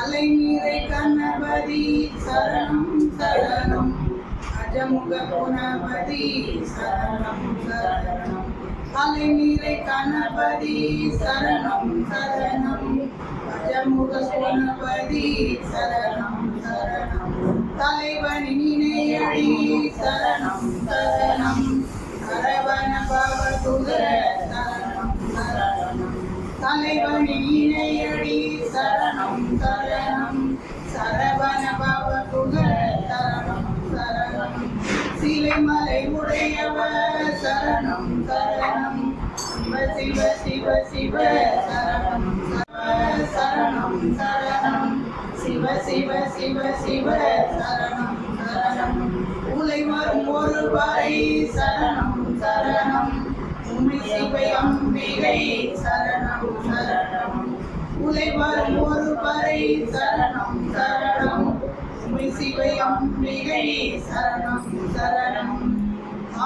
அலைநீரை கணபதி சரணம் சரணம் அஜமுக குணபதி சரணம் சரணம் அலைநீரை கணபதி சரணம் சரணம் அஜமுக குணபதி சரணம் சரணம் தலைவனின் இணையடி சரணம் சரணம் சரவண பவதுர சரணம் சரணம் தலைவனின் இணையடி சரணம் சரணம் சரவண பவதுர சரணம் சரணம் சிலைமலை உடையவர் சரணம் சரணம் சிவ சிவ சிவ சிவ சரணம் சரணம் சரணம் சிவ சிவ சிவ சிவ சரணம் சரணம் உலை வரும் ஒரு வரை சரணம் சரணம் உமை சிவை அம்பிகை சரணம் சரணம் உலை வரும் ஒரு வரை சரணம் சரணம் உமை சிவை அம்பிகை சரணம் சரணம்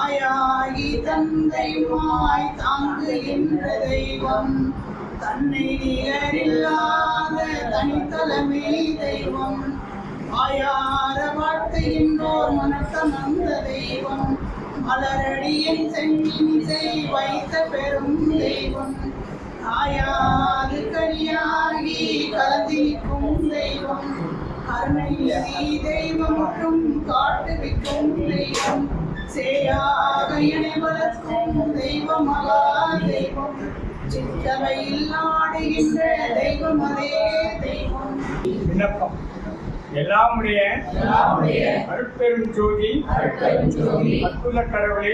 ஆயாகி தந்தையுமாய் தாங்குகின்ற தெய்வம் தன்னை நிகரில்லாத தனித்தலைமை தெய்வம் ஆயார வாழ்த்துகின்றோர் மனத்தமந்த தெய்வம் மலரடியின் செஞ்சினிசை வைத்த பெரும் தெய்வம் ஆயாது கனியாகி கலந்திருக்கும் தெய்வம் கருணையதி தெய்வம் மற்றும் காட்டுவிக்கும் தெய்வம் சேயாக இணை வளர்க்கும் தெய்வம் மகா தெய்வம் சித்தவையில் நாடுகின்ற தெய்வம் அதே தெய்வம். விண்ணப்பம். எல்லாமுடைய அருட்பெரும் ஜோதி அற்புத கடவுளே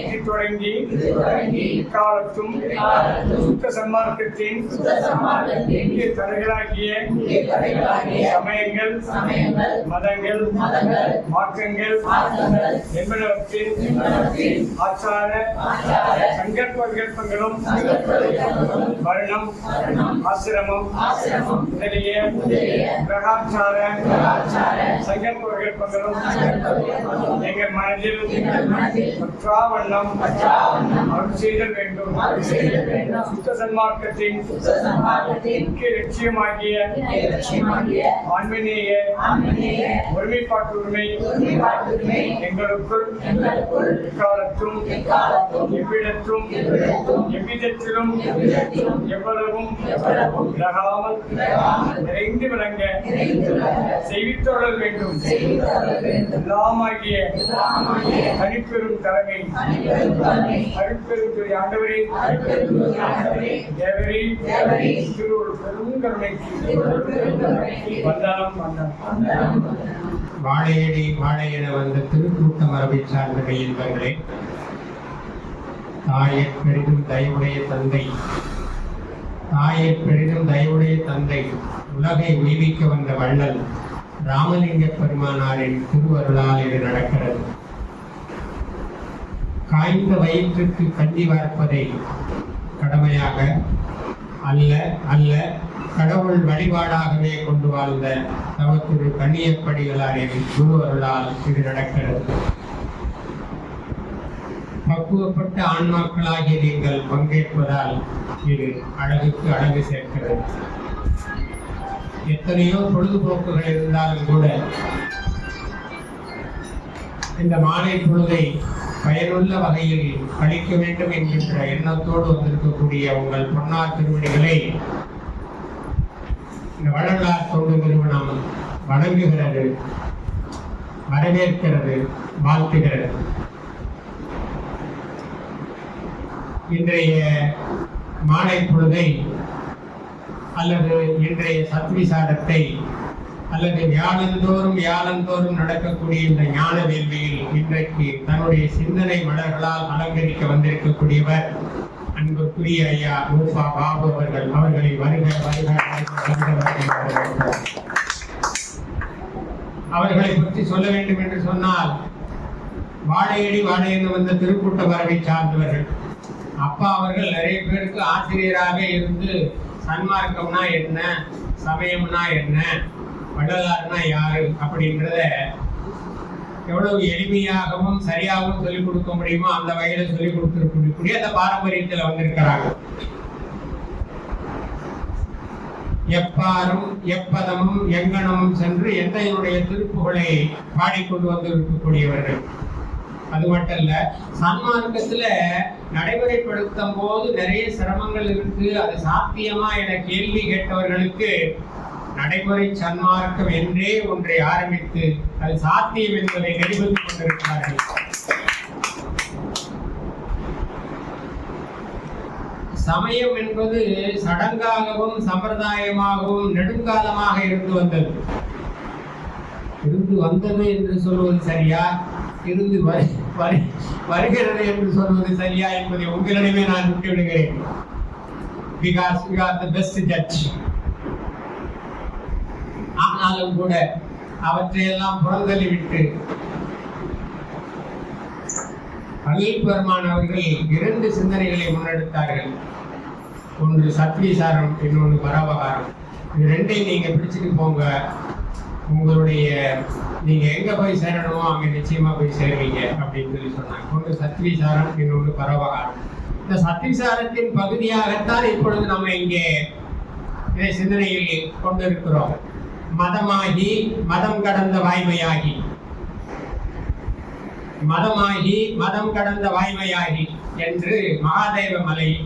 இது தொடங்கி இக்காலத்தும் சுத்த சன்மார்க்கத்தின் இந்திய தலைகளாகிய சமயங்கள் மதங்கள் மார்க்கங்கள் என்பனவற்றின் ஆச்சார சங்கல்ப விகல்பங்களும் வர்ணம் ஆசிரமம் முதலிய பிரகாச்சார சங்கல்ப விகல்பங்களும் எங்கள் மனதில் பற்றாவண்ணம் அருள் செய்தல் வேண்டும். சுத்த சன்மார்க்கத்தின் முக்கிய லட்சியமாகிய ஆன்மீக ஒருமைப்பாட்டு உரிமை எங்களுக்குள் காலத்தும் எவ்விடத்தும் எவ்விதத்திலும் எவ்வளவும் விலகாமல் நிறைந்து விளங்க செய்வித்தொழல் வேண்டும். எல்லாமாகிய தனிப்பெரும் தலைமை அருட்பெரும் துறை ஆண்டவரே தேவரே திருவள்ளுவர் பெரும் கருணைக்கு வந்தனம் வந்தனம். வாழையடி வாழையென வந்த திருக்கூட்ட மரபை சார்ந்த கையின்பர்களே, தாயை பெரிதும் தயவுடைய தந்தை உலகை உய்விக்க வந்த வள்ளல் ராமலிங்க பெருமானாரின் திருவருளால் இது நடக்கிறது. காய்ந்த வயிற்றுக்கு கஞ்சி வார்ப்பதை கடமையாக அல்ல கடவுள் வழிபாடாகவே கொண்டு வாழ்ந்த தவத்திரு கண்ணியப்படிகளாரின் குருவருளால் இது நடக்கிறது. பக்குவப்பட்ட ஆன்மாக்களாகிய நீங்கள் பங்கேற்பதால் இது அழகுக்கு அழகு சேர்க்கிறது. எத்தனையோ பொழுதுபோக்குகள் இருந்தாலும் கூட இந்த மாலை பொழுதை பயனுள்ள வகையில் கழிக்க வேண்டும் என்கின்ற எண்ணத்தோடு வந்திருக்கக்கூடிய உங்கள் பொன்னார் திருவடிகளை இந்த வள்ளலார் தொண்டு நிறுவனம் வணங்குகிறது, வரவேற்கிறது, வாழ்த்துகிறது. இன்றைய மாலை பொழுதை அல்லது இன்றைய சத்விசாரத்தை அல்லது வியாழந்தோறும் நடக்கக்கூடிய இந்த ஞான வேள்வியில் இன்றைக்கு தன்னுடைய சிந்தனை மலர்களால் அலங்கரிக்க வந்திருக்கக்கூடியவர் அன்புக்குரிய ஐயா ரூபா பாபு அவர்கள். அவர்களை அவர்களை பற்றி சொல்ல வேண்டும் என்று சொன்னால், வாழையடி வாழையென்று வந்த திருக்கூட்ட மரபை சார்ந்தவர்கள். அப்பா அவர்கள் நிறைய பேருக்கு ஆசிரியராக இருந்து சன்மார்க்கம்னா என்ன, சமயம்னா என்ன, வள்ளலார்னா யாரு அப்படின்றத எவ்வளவு எளிமையாகவும் சரியாகவும் சொல்லிக் கொடுக்க முடியுமோ அந்த வகையில சொல்லிக் கொடுத்திருக்கக்கூடிய அந்த பாரம்பரியத்தில் வந்திருக்கிறாங்க. எப்பாரும் எப்பதமும் எங்கனமும் சென்று எந்தையினுடைய திருப்புகளை பாடிக்கொண்டு வந்து இருக்கக்கூடியவர்கள். அது மட்டும் இல்ல, சன்மார்க்கத்துல நடைமுறைப்படுத்தும் போது நிறைய சிரமங்கள் இருக்கு, அது சாத்தியமா என கேள்வி கேட்டவர்களுக்கு நடைமுறை சன்மார்க்கம் என்றே ஒன்றை ஆரம்பித்து அது சாத்தியம் என்பதை நிரூபித்துக் கொண்டிருக்கிறார்கள். சமயம் என்பது சடங்காகவும் சம்பிரதாயமாகவும் நெடுங்காலமாக இருந்து வந்தது என்று சொல்வது சரியா, இருந்து வருகிறது என்று சொல்வது சரியா என்பதை உங்களிடமே நான் விட்டுவிடுகிறேன். Because you are the best judge. ஆனாலும் கூட அவற்றையெல்லாம் புறந்தள்ளிவிட்டு அனில் பெருமான் அவர்கள் 2 சிந்தனைகளை முன்னெடுத்தார்கள். ஒன்று சத்விசாரம், இன்னொன்று பரவகாரம். இது 2ஐயும் நீங்க பிடிச்சிட்டு போங்க, உங்களுடைய நீங்க எங்க போய் சேரணுமோ அங்க நிச்சயமா போய் சேருவீங்க அப்படின்னு சொல்லி சொன்னாங்க. ஒன்று சத்விசாரம், இன்னொன்று பரவகாரம். இந்த சத்விசாரத்தின் பகுதியாகத்தான் இப்பொழுது நம்ம இங்கே இதை சிந்தனையில் கொண்டிருக்கிறோம். மதமாகி மதம் கடந்த வாய்மையாகி, மதமாகி மதம் கடந்த வாய்மையாகி என்று மகாதேவ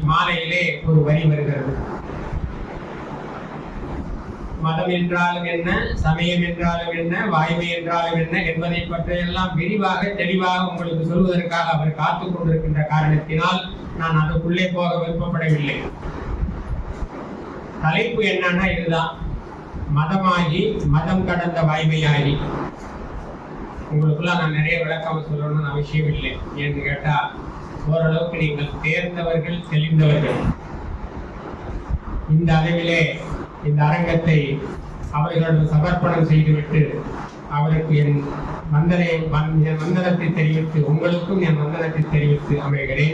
மாலையிலே ஒரு வரி வருகிறது. மதம் என்றாலும் என்ன, சமயம் என்றாலும் என்ன, வாய்மை என்றாலும் என்ன என்பதை பற்றியெல்லாம் விரிவாக தெளிவாக உங்களுக்கு சொல்வதற்காக அவர் காத்துக் கொண்டிருக்கின்ற காரணத்தினால் நான் அதுக்குள்ளே போக விருப்பப்படவில்லை. தலைப்பு என்னன்னா இதுதான், மதமாகி மதம் கடந்த வாய்மையாகி. உங்களுக்குள்ள நான் நிறைய விளக்கம் சொல்லணும்னு அவசியம் இல்லை. ஏன்னு கேட்டா ஓரளவுக்கு நீங்கள் தேர்ந்தவர்கள், தெளிந்தவர்கள். இந்த அளவிலே இந்த அரங்கத்தை அவர்களிடம் சமர்ப்பணம் செய்துவிட்டு அவருக்கு என் வந்தனத்தை தெரிவித்து, உங்களுக்கும் என் வந்தனத்தை தெரிவித்து அமைகிறேன்.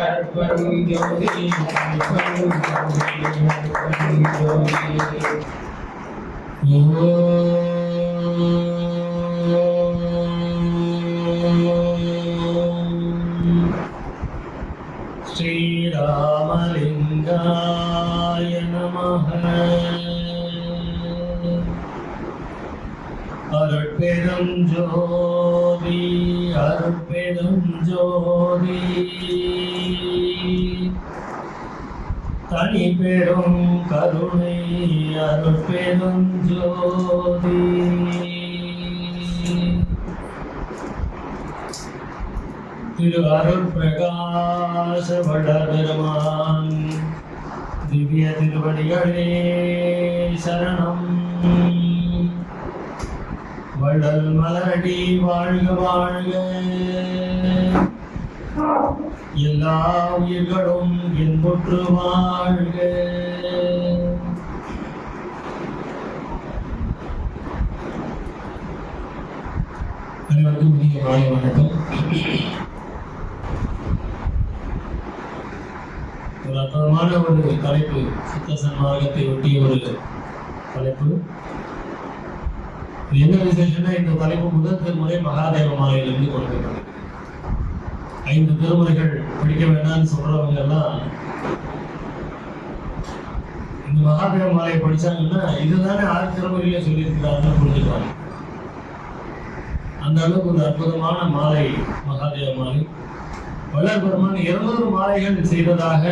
ஸ்ரீராமலிங்காய நமஹ. அருட்பெரும் ஜோதி அருட்பெரும் ஜோதி தனி பெரும் கருணை அருட்பெரும் ஜோதி. திரு அருள் பிரகாச வளபெருமான் திவ்ய திருவடிகளே சரணம். வள்ளல் மலரடி வாழ்க வாழ்க. எல்லா உயிர்களும் இன்புற்று வாழ்க. அனைவருக்கும் இனிய காலை வணக்கம். ஒரு அற்புதமான ஒரு தலைப்பு, சித்த சன்மார்க்கத்தை ஒட்டிய ஒரு தலைப்பு. என்ன விசேஷம்னா, இந்த தலைப்பு முதல் திருமுறை மகாதேவ மாலையிலிருந்து கொடுக்கப்பட்டது. 5 திருமுறைகள் படிக்க வேண்டாம்னு சொல்றவங்க எல்லாம் இந்த மகாதேவ மாலையை படிச்சாங்கன்னா இதுதானே 6 திருமுறையில சொல்லியிருக்கிறாருன்னு புரிஞ்சுப்பாங்க. அந்த அளவுக்கு ஒரு அற்புதமான மாலை மகாதேவ மாலை. வள்ளல் பெருமான் 200 மாலைகள் செய்ததாக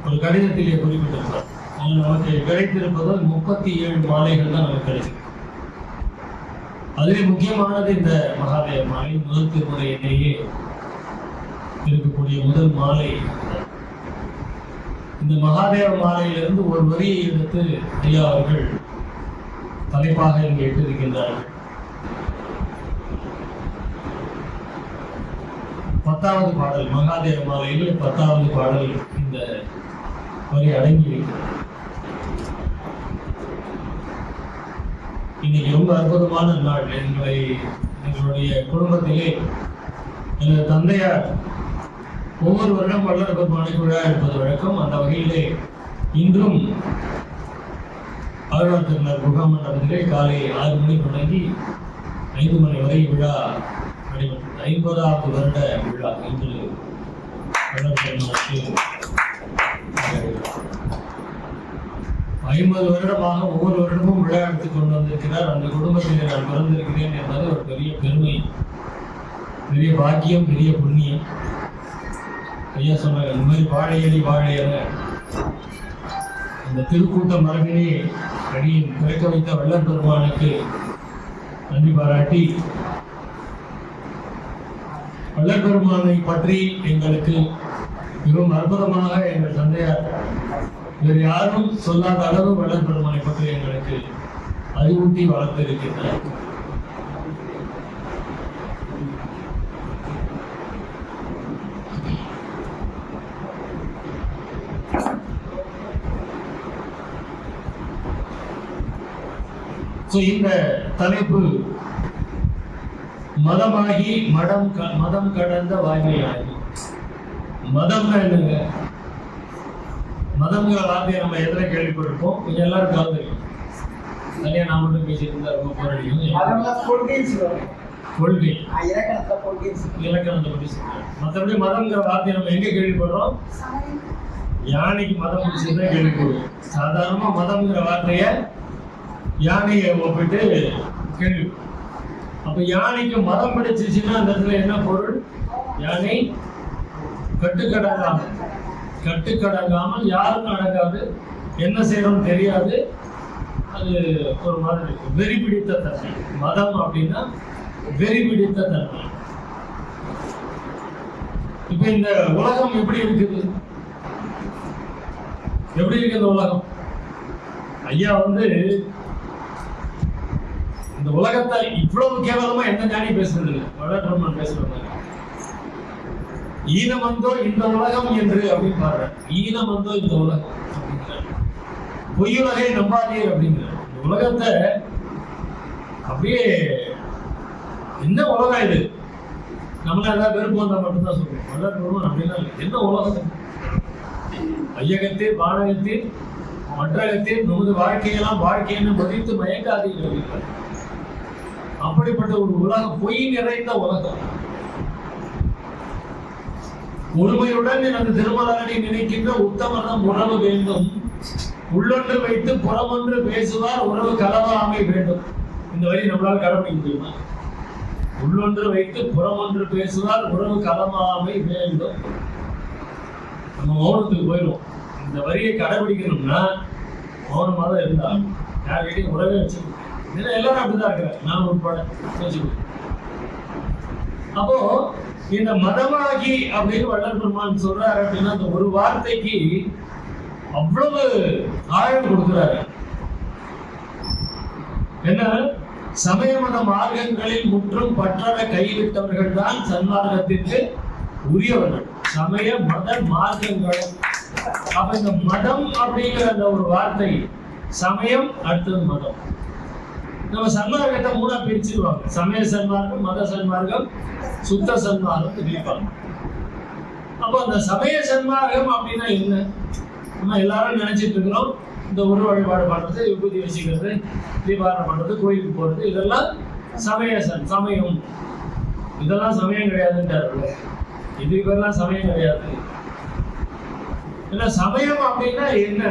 ஒரு கடிதத்திலே குறிப்பிட்டிருக்கிறார். நமக்கு கிடைத்திருப்பது 37 மாலைகள் தான் நமக்கு கிடைச்சிருக்கு. அதிலே முக்கியமானது இந்த மகாதேவ மாலை. முதல் திருமுறையிலேயே இருக்கக்கூடிய முதல் மாலை. இந்த மகாதேவ மாலையிலிருந்து ஒரு வரியை எடுத்து ஐயா அவர்கள் தலைப்பாக இங்கே இட்டிருக்கின்றார்கள். 10வது பாடல், மகாதேவ மாலையில் 10வது பாடல் இந்த வரி அடங்கி இருக்கிறது. இன்னைக்கு ரொம்ப அற்புதமான நாள். எங்களுடைய குடும்பத்திலே எனது தந்தையார் ஒவ்வொரு வருடம் வள்ளல் பெருமானுக்கு விழா எடுப்பது வழக்கம். அந்த வகையிலே இன்றும் ஆழ்வார் திருநாள் முகாமண்டபத்திலே காலை 6 மணி தொடங்கி 5 மணி வரை விழா நடைபெற்றது. 50வது வருட விழா இன்று வள்ளல் பெருமானுக்கு. 50 வருடமாக ஒவ்வொரு வருடமும் விழா எடுத்துக் கொண்டு வந்திருக்கிறார். அந்த குடும்பத்தில் நான் பிறந்திருக்கிறேன் என்பது ஒரு பெரிய பெருமை, பெரிய பாக்கியம், பெரிய புண்ணியம். ஐயா சொன்னாங்க, இந்த மாதிரி வாழையடி வாழையற அந்த திருக்கூட்ட மரபினை அடியின் பிறக்க வைத்த வள்ளல் பெருமானுக்கு நன்றி பாராட்டி, வள்ளல் பெருமானை பற்றி எங்களுக்கு மிகவும் அற்புதமாக எங்கள் தந்தையார் வேறு யாரும் சொல்லாத அளவு வள்ளல் பெருமானை பற்றி எங்களுக்கு அறிவூட்டி வளர்த்து இருக்கின்றனர். இந்த தலைப்பு மதமாகி மதம் கடந்த வாய்மையாகி. மதம்னா என்னங்க? மதம்ங்கிற வார்த்தையை நம்ம எதிர கேள்விப்பட்டிருப்போம், கொஞ்சம் எல்லாரும் கலந்துருக்கோம். தனியா நான் மட்டும் பேசிட்டு இருந்தா ரொம்ப போராடிக்கும். கொள்கை இலக்கணத்தை பற்றி சொல்றேன். மற்றபடி மதம்ங்கிற வார்த்தையை நம்ம எங்க கேள்விப்படுறோம்? யானைக்கு மதம் பிடிச்சதுதான் கேள்விப்படுவோம். சாதாரணமா மதம்ங்கிற வார்த்தைய யானையை ஒப்பிட்டு கேள்வி. அப்ப யானைக்கு மதம் பிடிச்சிச்சுன்னா அந்த இடத்துல என்ன பொருள்? யானை கட்டுக்கடங்காமல் யாருக்கும் அடங்காது, என்ன செய்யணும்னு தெரியாது. அது ஒரு மாதிரி வெறி பிடித்த தன்மை. மதம் அப்படின்னா வெறி பிடித்த தன்மை. இப்ப இந்த உலகம் எப்படி இருக்குது? எப்படி இருக்கு இந்த உலகம்? ஐயா இந்த உலகத்தை இவ்வளவு கேவலமா எந்த ஞானி பேசுறது இல்லை, வள்ளல் பெருமான் பேசுறாங்க. ஈனமந்தோ இந்த உலகம் என்று அப்படின்னு பாரு. ஈனமந்தோ இந்த உலகம், பொய்யுலகை நம்பாதீர் அப்படிங்கிற. இந்த உலகத்தை அப்படியே என்ன உலகம் இது? நம்மள ஏதாவது வெறுப்பு வந்தா மட்டும்தான் சொல்றோம். வள்ளல் பெருமான் அப்படின்னா என்ன உலகம்? ஐயகத்தில் வானகத்தில் மற்றகத்தில் நமது வாழ்க்கையெல்லாம் வாழ்க்கைன்னு மதித்து மயங்காதீர்கள் அப்படிங்கிறார். அப்படிப்பட்ட ஒரு உலகம், பொய் நிறைந்த உலகம். ஒருமையுடன் எனது திருமலனை நினைக்கின்ற உத்தமனம் உறவு வேண்டும். உள்ளொன்று வைத்து புறமொன்று பேசுவார் உறவு கலவாமை வேண்டும். இந்த வரி நம்மளால் கடைபிடிக்க முடியுமா? உள்ளொன்று வைத்து புறமொன்று பேசுவார் உறவு கலவாமை வேண்டும். நம்ம மௌனத்துக்கு போயிடுவோம். இந்த வரியை கடைபிடிக்கணும்னா மௌனமாக தான் இருந்தால் யார்கிட்டையும் உறவே வச்சு எல்லாரும் அப்படிதான் இருக்கிறார், நான் உட்பட. அப்போ இந்த மதமாகி அப்படின்னு வள்ளல் பெருமான் சொல்றாரு அப்படின்னா அந்த ஒரு வார்த்தைக்கு அவ்வளவு ஆழம் கொடுக்கிறாரு. என்ன? சமய மத மார்க்கங்களில் முற்றும் பற்றற கைவிட்டவர்கள் தான் சன்மார்க்கத்திற்கு உரியவர்கள். சமய மத மார்க்கங்கள். அப்ப இந்த மதம் அப்படிங்கிற அந்த ஒரு வார்த்தை, சமயம் அடுத்தது மதம். நம்ம சன்மார்க்கத்தை மூணா பிரிச்சுடுவாங்க. சமய சன்மார்க்கம், மத சன்மார்க்கம், சுத்த சன்மார்க்கம் பிரிப்பாங்க. அப்போ அந்த சமய சன்மார்க்கம் அப்படின்னா என்ன? நம்ம எல்லாரும் நினைச்சிட்டு இருக்கிறோம், இந்த உருவ வழிபாடு பண்றது, விபூதி வச்சுக்கிறது, தீபாரணம் பண்றது, கோயிலுக்கு போறது, இதெல்லாம் சமயம். இதெல்லாம் சமயம் கிடையாதுன்றாரு. இதுக்கெல்லாம் சமயம் கிடையாது. ஏன்னா சமயம் அப்படின்னா என்ன?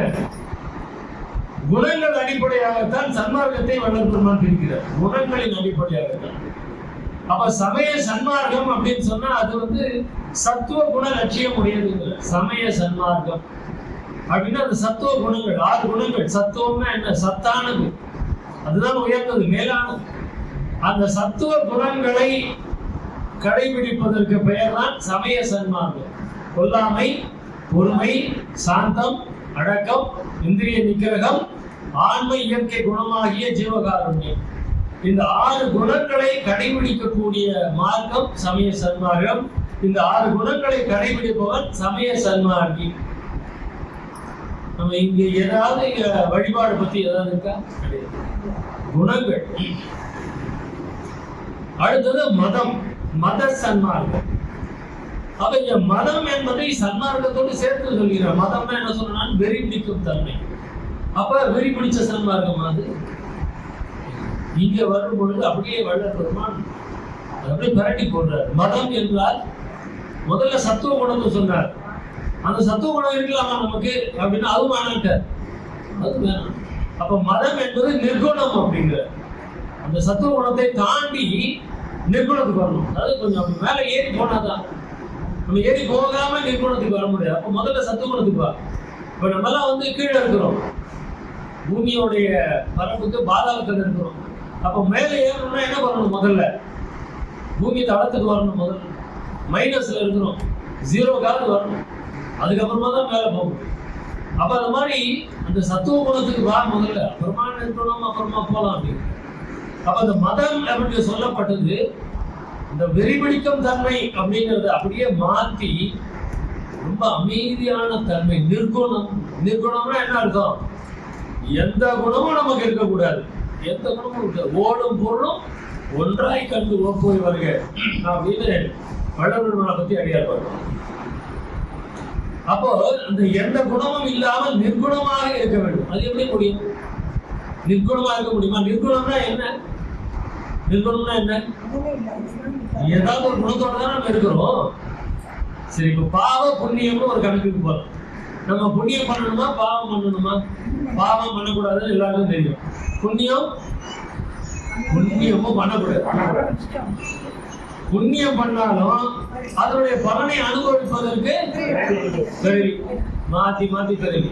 குணங்கள் அடிப்படையாகத்தான் சன்மார்க்கத்தை வள்ளல் பெருமான் பிரிக்கிறார். குணங்களின் அடிப்படையாகத்தான். அப்ப சமய சன்மார்க்கம் அப்படின்னு சொன்னா அது சத்துவ குண லட்சியம் உடையதுங்கிற சமய சன்மார்க்கம் அப்படின்னா அந்த சத்துவ குணங்கள் 6 குணங்கள். சத்துவம்னா என்ன? சத்தானது, அதுதான் உயர்ந்தது, மேலானது. அந்த சத்துவ குணங்களை கடைபிடிப்பதற்கு பெயர் தான் சமய சன்மார்க்கம். கொல்லாமை, பொறுமை, சாந்தம், அடக்கம், இந்திரிய நிக்கிரகம், ஆன்ம இயற்கை குணமாகிய ஜீவகாருண்யம். இந்த 6 குணங்களை கடைபிடிக்கக்கூடிய மார்க்கம் சமய சன்மார்க்கம். இந்த 6 குணங்களை கடைபிடிப்பவன் சமய சன்மார்க்கி. நம்ம இங்க ஏதாவது வழிபாடு பத்தி ஏதாவது இருக்கா? குணங்கள். அடுத்தது மதம், மத சன்மார்க்கம். அப்ப இந்த மதம் என்பதை சன்மார்க்கத்தோடு சேர்த்து சொல்கிறார். மதம்னா என்ன சொன்னா வெறி பிடிக்கும் தன்மை. அப்ப வெறி பிடிச்ச சன்மார்க்கம் அது இங்க வரும் பொழுது அப்படியே வள்ளல் பெருமான் அப்படியே பரட்டி போடுறார். மதம் என்றால் முதல்ல சத்துவ குணத்தை சொன்னார். அந்த சத்துவ குணம் இருக்கலாமா நமக்கு அப்படின்னா அதுவும் ஆனாட்டார். அது வேணும். அப்ப மதம் என்பது நிர்குணம் அப்படிங்கிற அந்த சத்துவ குணத்தை தாண்டி நிர்குணத்துக்கு வரணும். அதாவது கொஞ்சம் அப்படி மேல ஏறி போனாதான். நம்ம ஏறி போகாம நிர்குணத்துக்கு வர முடியாது. அப்ப முதல்ல சத்துவ குணத்துக்கு வா. இப்ப நம்ம எல்லாம் வந்து கீழே இருக்கிறோம், பூமியோடைய பரப்புக்கு பாதாளத்தில் இருக்கிறோம். அப்ப மேலே ஏறணும்னா என்ன பண்ணணும்? முதல்ல பூமி தளத்துக்கு வரணும். முதல்ல மைனஸ்ல இருக்கிறோம், 0 வரணும். அதுக்கப்புறமா தான் மேலே போகும். அப்ப அந்த மாதிரி அந்த சத்துவ குணத்துக்கு வா முதல்ல, அப்புறமா நிற்கணும், அப்புறமா போகலாம் அப்படின்னு. அப்ப அந்த மதம் அப்படின்னு சொல்லப்பட்டது இந்த வெறிபிடிக்கும் தன்மை அப்படிங்கிறத அப்படியே மாற்றி ரொம்ப அமைதியான தன்மை, நிர்குணம். நிர்குணம்னா என்ன அர்த்தம்? எந்த குணமும் நமக்கு இருக்கக்கூடாது, எந்த குணமும் இருக்காது. ஓடும் பொருளும் ஒன்றாய் கண்டு ஓப்போய் வருக அப்படின்னு வள்ளல்களை பத்தி அடியார் பார்க்கணும். அப்போ அந்த எந்த குணமும் இல்லாமல் நிர்குணமாக இருக்க வேண்டும். அது எப்படி முடியும்? நிர்குணமாக இருக்க முடியுமா? நிர்குணம்னா என்ன? நிர்குணம்னா என்ன? ஏதாவது ஒரு குணத்தோட தான் நம்ம இருக்கிறோம். சரி, இப்ப பாவ புண்ணியம்னு ஒரு கணக்குக்கு போறோம். நம்ம புண்ணியம் பண்ணணுமா பாவம் பண்ணணுமா? பாவம் பண்ணக்கூடாதுன்னு எல்லாருக்கும் தெரியும். புண்ணியமும் பண்ணக்கூடாது. புண்ணியம் பண்ணாலும் அதனுடைய பலனை அனுபவிப்பதற்கு கருவி மாத்தி மாத்தி கருவி.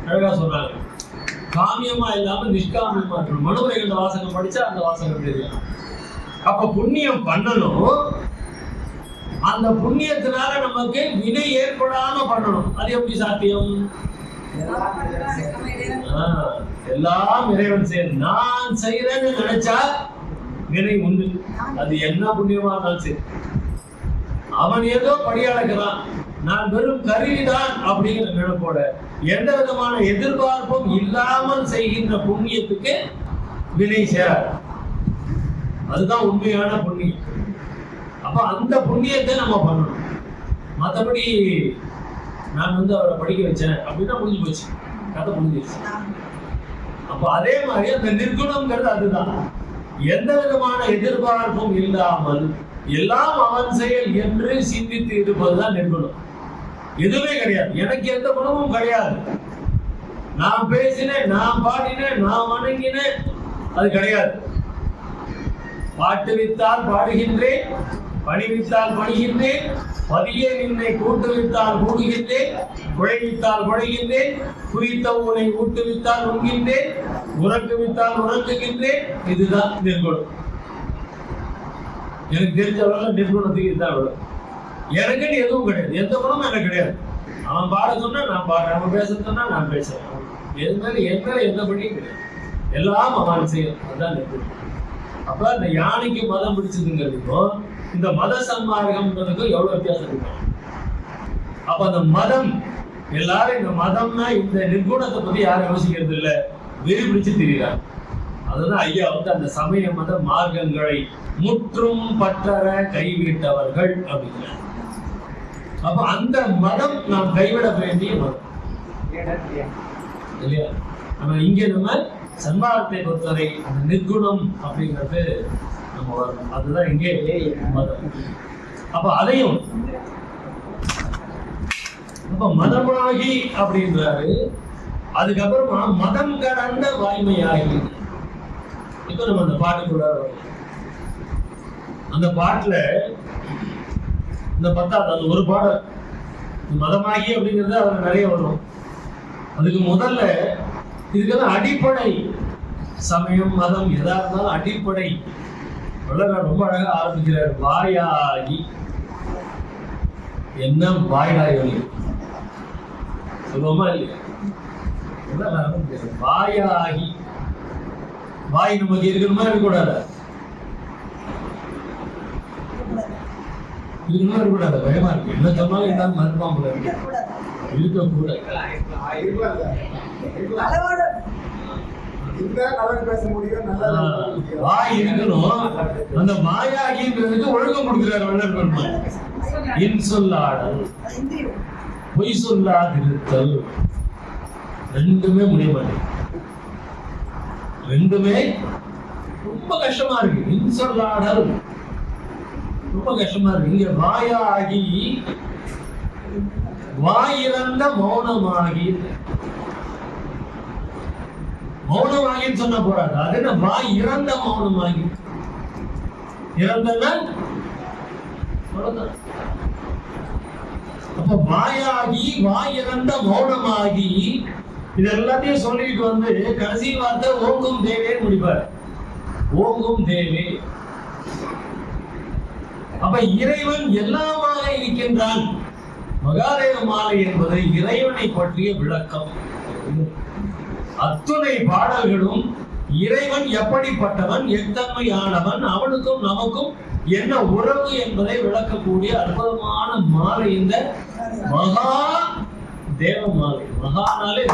அழகா சொல்றாங்க, காமியமா இல்லாம நிஷ்காமியமா இருக்கணும். மனுமுறைகள வாசகம் படிச்சா அந்த வாசகம் தெரியும். அப்ப புண்ணியம் பண்ணணும், அந்த புண்ணியத்தினால நமக்கு வினை ஏற்படாம பண்ணணும். அது எப்படி சாத்தியம்? எல்லாம் இறைவன் செய்ய. நான் செய்யறேன்னு நினைச்சா வினை உண்டு. அது என்ன புண்ணியமா இருந்தாலும் சரி. அவன் ஏதோ படியளக்கிறான், நான் வெறும் கருவிதான் அப்படிங்கிற நினைப்போட எந்த விதமான எதிர்பார்ப்பும் இல்லாமல் செய்கின்ற புண்ணியத்துக்கு வினை சேராது. அதுதான் உண்மையான புண்ணியம். அப்ப அந்த புண்ணியத்தை நம்ம பண்ணணும். மற்றபடி நான் வந்து அவரை படிக்க வச்சேன் அப்படின்னா முடிஞ்சு போச்சு, கதை முடிஞ்சிருச்சு. அப்ப அதே மாதிரி அந்த நிர்குணம்ங்கிறது அதுதான். எந்த விதமான எதிர்பார்ப்பும் இல்லாமல் எல்லாம் அவன் செயல் என்று சிந்தித்து இருப்பதுதான் நிர்குணம். எதுவுமே கிடையாது, எனக்கு எந்த குணமும் கிடையாது. நான் பேசினேன், நான் பாடினேன், நான் வணங்கினேன், அது கிடையாது. பாட்டுவித்தால் பாடுகின்றேன், பணிவித்தால் பணிகின்றேன், பதியே நின்னை கூட்டுவித்தால் கூடுகின்றேன், குழைவித்தால் குழைகின்றேன், குறித்த ஊனை ஊட்டுவித்தால் உண்கின்றேன், உறக்குவித்தால் உறங்குகின்றேன். இதுதான் நிர்குணம். எனக்கு தெரிஞ்சவர்கள் நிர்குணத்துக்கு இதுதான் வரும். எனக்குன்னு எதுவும் கிடையாது, எந்த குணமும் எனக்கு கிடையாது. அவன் பாட சொன்னா நான் பாடுறேன், அவன் பேச சொன்னா நான் பேசுறேன். எந்த எந்த படியும் கிடையாது, எல்லாம் அவன் செய்யும். அதுதான் நிர்குணம். அப்ப இந்த யானைக்கு மதம் பிடிச்சதுங்கிறதுக்கும் இந்த மத சன்மார்க்கம்ன்றதுக்கும் எவ்வளவு வித்தியாசம் இருக்கும். அப்ப அந்த மதம், எல்லாரும் இந்த மதம்னா இந்த நிர்குணத்தை பத்தி யாரும் யோசிக்கிறது இல்லை, வெறி பிடிச்சு திரிகிறாங்க. அதுதான் ஐயா வந்து அந்த சமய மத மார்க்கங்களை முற்றும் பற்றற கைவிட்டவர்கள் அப்படிங்கிறாங்க. அப்ப அந்த மதம் நாம் கைவிட வேண்டிய மதம் இல்லையா? நம்ம இங்க நம்ம சன்மார்க்கத்தை பொறுத்தவரை அந்த நிர்குணம் அப்படிங்கிறது நம்ம வரணும். அதுதான் இங்கே மதம். அப்ப அதையும் அப்ப மதமாகி அப்படின்றாரு. அதுக்கப்புறமா மதம் கடந்த வாய்மையாகி. இப்ப நம்ம அந்த பாட்டுக்குள்ள அந்த பாட்டுல இந்த 10வது அந்த ஒரு பாடல் மதமாகி அப்படிங்கிறது அதுல நிறைய வரும். அதுக்கு முதல்ல இதுக்கெல்லாம் அடிப்படை சமயம் மதம் எதா இருந்தாலும் அடிப்படை ரொம்ப அழகா ஆரம்பிக்கிறார். வாயாகி. என்ன வாயிலாய் வழி சொல்லுவோமா இல்லையா? வாயாகி. வாய் நமக்கு இருக்கணுமா இருக்கக்கூடாது? இருக்கணுமா இருக்கக்கூடாது? பயமா இருக்கு. என்ன சொன்னாலும் என்ன மறுப்பாம்புல இருக்கக்கூடாது. வாய் இருக்கணும். அந்த வாயாகின்றதுக்கு ஒழுங்கம் கொடுக்கிறார் வள்ளல் பெருமான். இன்சொல்லாடல், பொய் சொல்லாதிருத்தல், ரெண்டுமே முடிய மாட்டேங்குது. ரெண்டுமே ரொம்ப கஷ்டமா இருக்கு. இன்சொல்லாடல் ரொம்ப கஷ்டமா இருக்கு. இங்க வாயாகி வாயிறந்த மௌனமாகி. மௌனமாகின்னு சொன்ன போறாது, அது என்ன வாய் இறந்த மௌனமாகி. இறந்தன அப்ப வாயாகி வாய் இறந்த மௌனமாகி இது எல்லாத்தையும் சொல்லிட்டு வந்து கடைசி வார்த்தை ஓங்கும் தேவே முடிப்பார். ஓங்கும் தேவே. அப்ப இறைவன் எல்லாமாக இருக்கின்றான். மகாதேவ மாலை என்பது இறைவனை பற்றிய விளக்கம். அத்துணை பாடல்களும் இறைவன் எப்படிப்பட்டவன், எத்தன்மையானவன், அவனுக்கும் நமக்கும் என்ன உறவு என்பதை விளக்கக்கூடிய அற்புதமான மாலை இந்த மகா தேவ மாலை. மகானாலே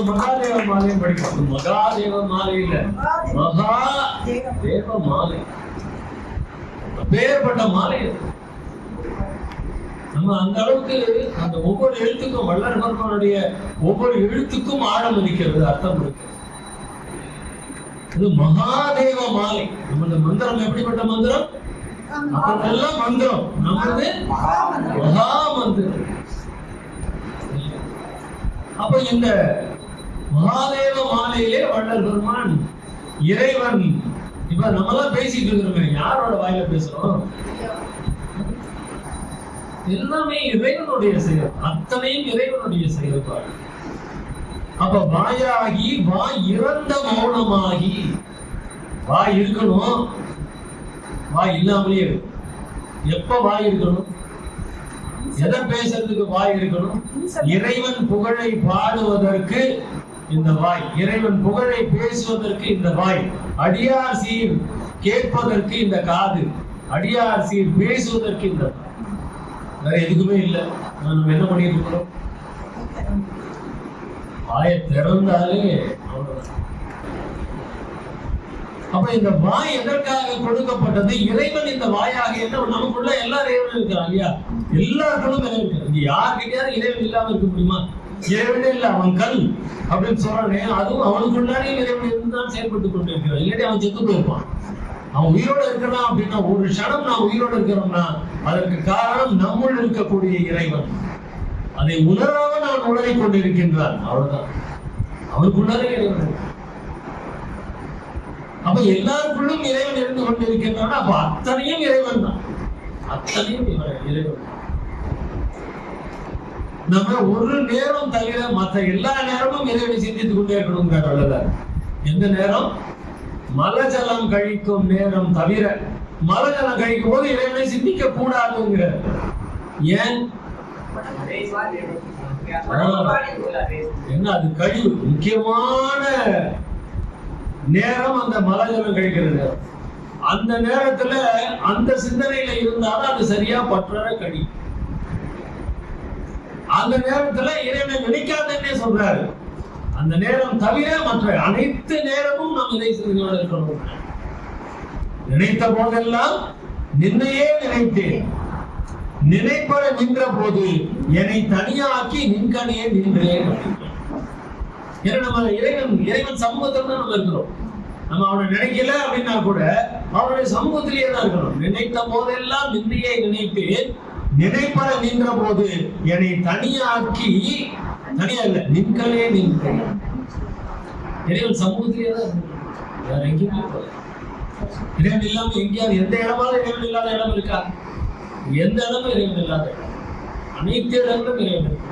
மகாதேவ மாலையும் படிப்போம். மகாதேவ மாலை இல்ல, மகா தேவ மாலை. பேர்பட்ட மாலை. நம்ம அந்த அளவுக்கு அந்த ஒவ்வொரு எழுத்துக்கும் வள்ளல் பெருமானுடைய ஒவ்வொரு எழுத்துக்கும் ஆழம் இருக்கிறது, அர்த்தம் இருக்கு. இது மகாதேவ மாலை. நமது மந்திரம் எப்படிப்பட்ட மந்திரம்? அதெல்லாம் மந்திரம். நமது மகா மந்திரம். அப்ப இந்த மகாதேவ மாலையிலே வள்ளல் பெருமான் இறைவன். இப்ப நம்மளாம் பேசிட்டு இருக்கிறோமே, யாரோட வாயில பேசுறோம்? எல்லாமே இறைவனுடைய செயல், அத்தனையும் இறைவனுடைய செயல்பாடு. அப்ப வாயாகி வாய் இறந்த மௌனமாகி. வாய் இருக்கணும், வாய் இல்லாமலே இருக்கும். எப்ப வாய் இருக்கணும்? எதை பேசுறதுக்கு வாய் இருக்கணும்? இறைவன் புகழை பாடுவதற்கு இந்த வாய், இறைவன் புகழை பேசுவதற்கு இந்த வாய், அடியார் சீர் கேட்பதற்கு இந்த காது, அடியார் சீர் பேசுவதற்கு இந்த வாய். வேற எதுக்குமே இல்லை. நம்ம என்ன பண்ணிட்டு இருக்கிறோம்? வாயை திறந்தாலே அவ்வளவுதான். அப்ப இந்த வாய் எதற்காக கொடுக்கப்பட்டது? இறைவன் இந்த வாயாக என்ன நமக்குள்ள எல்லா இறைவனும் இருக்கிறான் இல்லையா? எல்லாருக்கும் இறைவன் இருக்கிறான். இங்க யாருக்கிட்டையாவது இறைவன் இல்லாம இருக்க முடியுமா? இறைவனே இல்லை, அவன் கல் அப்படின்னு சொல்றானே, அதுவும் அவனுக்குள்ளானே இறைவன் இருந்துதான் செயல்பட்டு கொண்டு இருக்கிறான். இல்லாட்டி அவன் செத்து போயிருப்பான். அவன் உயிரோட இருக்கிறான் அப்படின்னா, ஒரு க்ஷணம் நான் உயிரோட இருக்கிறோம்னா அதற்கு காரணம் நம்முள் இருக்கக்கூடிய இறைவன். அதை உணராம நான் உணரை கொண்டிருக்கின்றான். அவ்வளவுதான். அவனுக்குள்ளாரே இறைவன். அப்ப எல்லாருக்குள்ளும் இறைவன் இருந்து கொண்டிருக்கின்றான். அப்ப அத்தனையும் இறைவன் தான். அத்தனையும் இறைவன். நம்ம ஒரு நேரம் தவிர மற்ற எல்லா நேரமும் இறைவனை சிந்தித்துக் கொண்டே இருக்கணும். எந்த நேரம்? மலஜலம் கழிக்கும் நேரம் தவிர. மலஜலம் கழிக்கும் போது இறைவனை சிந்திக்க கூடாதுங்கிற. ஏன்? என்ன அது கழிவு? முக்கியமான நேரம் அந்த மலஜலம் கழிக்கிற நேரம். அந்த நேரத்துல அந்த சிந்தனையில இருந்தாலும் அது சரியா பற்ற கழி. அந்த நேரத்துல இறைவனை நினைக்காதே சொல்றாரு. அந்த நேரம் தவிர மற்ற அனைத்து நேரமும் நாம் இறை சிந்தனையோடு இருக்கணும். நினைத்த போதெல்லாம் நின்னையே நினைத்தேன், நினைப்பட நின்ற போது என்னை தனியாக்கி நின்கனையே நின்றேன். ஏன்னா நம்ம இறைவன் சமூகத்துல தான் நம்ம இருக்கிறோம். நம்ம அவனை நினைக்கல அப்படின்னா கூட அவனுடைய சமூகத்திலேயே தான் இருக்கணும். நினைத்த போதெல்லாம் நின்னையே நினைத்தேன், நினைப்பட நின்ற போது என்னை தனியாக்கி, தனியா இல்ல நின்கலே நின்றேன். இறைவன் சமூகத்திலேயே தான் இருக்கணும். வேற எங்கேயுமே போல. இறைவன் இல்லாம எங்கேயாவது எந்த இடமாவது இறைவன் இல்லாத இடம் இருக்கா? எந்த இடமும் இறைவன் இல்லாத இடம். அனைத்து இடங்களும் இறைவன் இருக்கு.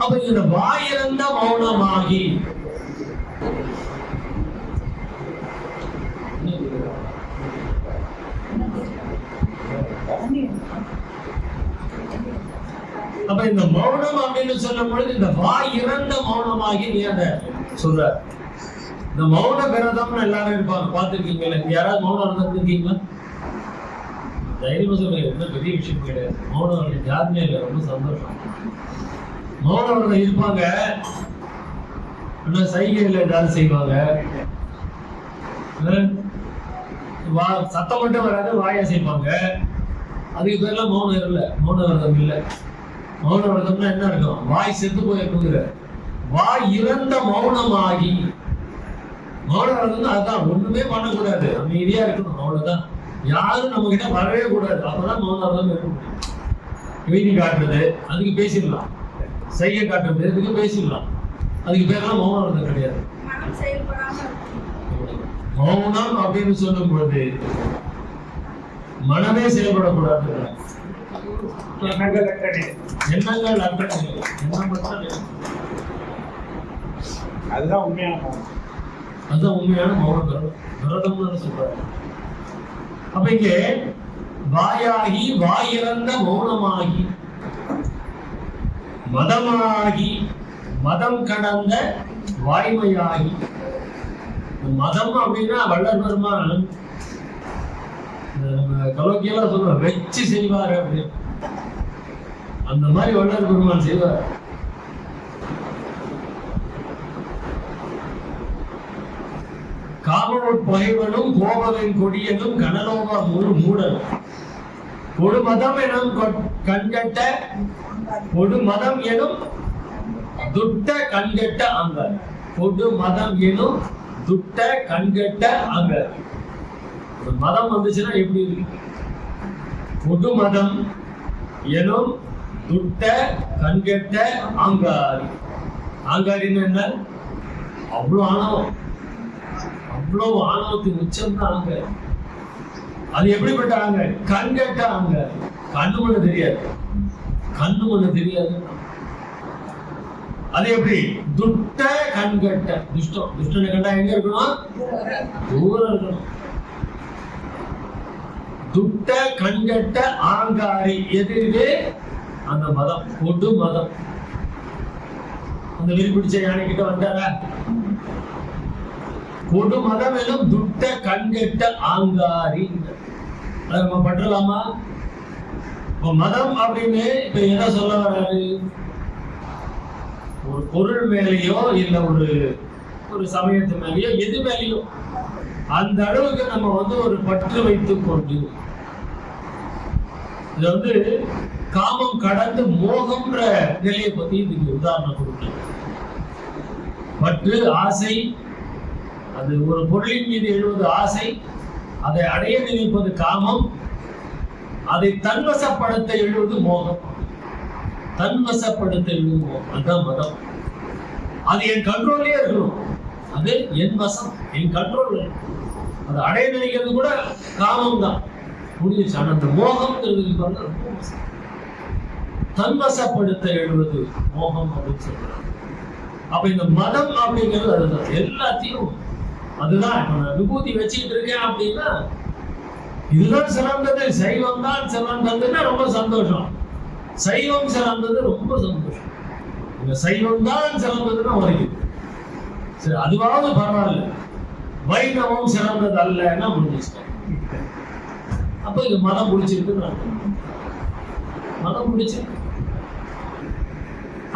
அப்ப இந்த வாயிறந்த மௌனமாகி. அப்ப இந்த மௌனம் அப்படின்னு சொல்லும் பொழுது இந்த வாய் இறந்த மௌனமாகி நீ அந்த சொல்ற. இந்த மௌன விரதம்னு எல்லாரும் இருப்பாங்க, பார்த்துருக்கீங்களா? யாராவது மௌன விரதம் இருக்கீங்களா? தைரியமா சொல்லுங்க, எந்த பெரிய விஷயம் கிடையாது. மௌன விரதம் யாருமே இல்லை, ரொம்ப சந்தோஷம். மௌன விரதம் இருப்பாங்க, சைகையில் ஏதாவது செய்வாங்க, சத்தம் மட்டும் வராது, வாயை செய்வாங்க. அதுக்கு பேர்லாம் மௌனம் இல்லை, மௌன விரதம் இல்லை. மௌன விரதம்னா என்ன இருக்கும்? வாய் செத்து போயிருக்குங்கிற. வாய் இறந்த மௌனமாகி. மௌன விரதம் அதுதான், ஒண்ணுமே பண்ணக்கூடாது, அமைதியா இருக்கணும், அவ்வளவுதான். யாரும் நம்ம கிட்ட வரவே கூடாது. அப்பதான் மௌனம் இருக்க முடியும். வீதி காட்டுறது அதுக்கு பேசிடலாம், செய்ய காட்டுறது இதுக்கு பேசிடலாம், அதுக்கு பேரெல்லாம் மௌனம் இருந்தது கிடையாது. மௌனம் அப்படின்னு சொல்லும் பொழுது மனமே செயல்படக்கூடாது. எண்ணங்கள் அற்ற நிலை. அதுதான் உண்மையான மௌனம். அதுதான் உண்மையான மௌன விரதம்னு சொல்றாரு. அப்ப இங்கே வாயாகி வாயிறந்த மௌனமாகி மதமாகி மதம் கடந்த வாய்மையாகி. மதம் அப்படின்னா வள்ளல் பெருமான் நம்ம கலோக்கியெல்லாம் சொல்றோம், வச்சு செய்வாரு அப்படின்னு. அந்த மாதிரி வள்ளல் பெருமான் செய்வார். காமனுட் பகைவனும் கோபவின் கொடியனும் கனலோக மூடனும் பொடு மதம் எனும் கண்கட்ட பொடு மதம் எனும் துட்ட கண்கட்ட அங்க. பொடு மதம் எனும் துட்ட கண்கட்ட அங்க. ஒரு மதம் வந்துச்சுன்னா எப்படி இருக்கு? பொது மதம் எனும் துட்ட கண்கட்ட ஆங்காரி. ஆங்காரின்னு என்ன? அவ்வளவு ஆணவம், அவ்வளவு ஆணவத்தின் உச்சம் தான் ஆங்காரி. அது எப்படிப்பட்ட ஆங்காரி? கண்கட்ட ஆங்காரி. கண்ணு ஒண்ணு தெரியாது, கண்ணு ஒண்ணு தெரியாது. அது எப்படி? துட்ட கண்கட்ட. துஷ்டம், துஷ்டனை கண்டா எங்க இருக்கணும்? தூரம் இருக்கணும். துட்ட கண்கட்ட ஆங்காரி. எது இது? அந்த மதம், பொது மதம். அந்த வெறி பிடிச்ச யானை கிட்ட வந்தாரா? பொது மதம் எனும் துட்ட கண்கட்ட ஆங்காரி. அதை நம்ம பற்றலாமா? மதம் அப்படின்னு இப்ப என்ன சொல்ல வர்றாரு? ஒரு பொருள் மேலேயோ இல்ல ஒரு சமயத்து மேலேயோ எது மேலேயோ அந்த அளவுக்கு நம்ம ஒரு பற்று வைத்துக் கொண்டு, இது காமம் கடந்து மோகம்ன்ற நிலையை பத்தி இதுக்கு உதாரணம் கொடுக்கல. பற்று, ஆசை, அது ஒரு பொருளின் மீது எழுவது ஆசை, அதை அடைய நினைப்பது காமம், அதை தன்வசப்படுத்த எழுவது மோகம். தன்வசப்படுத்த எழுவது மோகம், அதுதான் மதம். அது என் கண்ட்ரோல்லே இருக்கணும், அது என் வசம், என் கண்ட்ரோல். அது அடைய நினைக்கிறது கூட காமம் தான், முடிஞ்சிச்சு. ஆனா அந்த மோகம்ங்கிறது தன்வசப்படுத்த எழுவது மோகம் அப்படின்னு சொல்றாங்க. அப்ப இந்த மதம் அப்படிங்கிறது அதுதான், எல்லாத்தையும் அதுதான். இப்ப நான் விபூதி வச்சுக்கிட்டு இருக்கேன் அப்படின்னா இதுதான் சிறந்தது, சைவம் தான் சிறந்ததுன்னா ரொம்ப சந்தோஷம். சைவம் சிறந்தது ரொம்ப சந்தோஷம். இந்த சைவம் தான் சிறந்ததுன்னா உரைக்குது, சரி அதுவாவது பரவாயில்ல. வைணவம் சிறந்தது அல்லன்னா முடிஞ்சிச்சு. அப்ப இங்க மதம் பிடிச்சிருக்கு, மதம் பிடிச்சிருக்கு.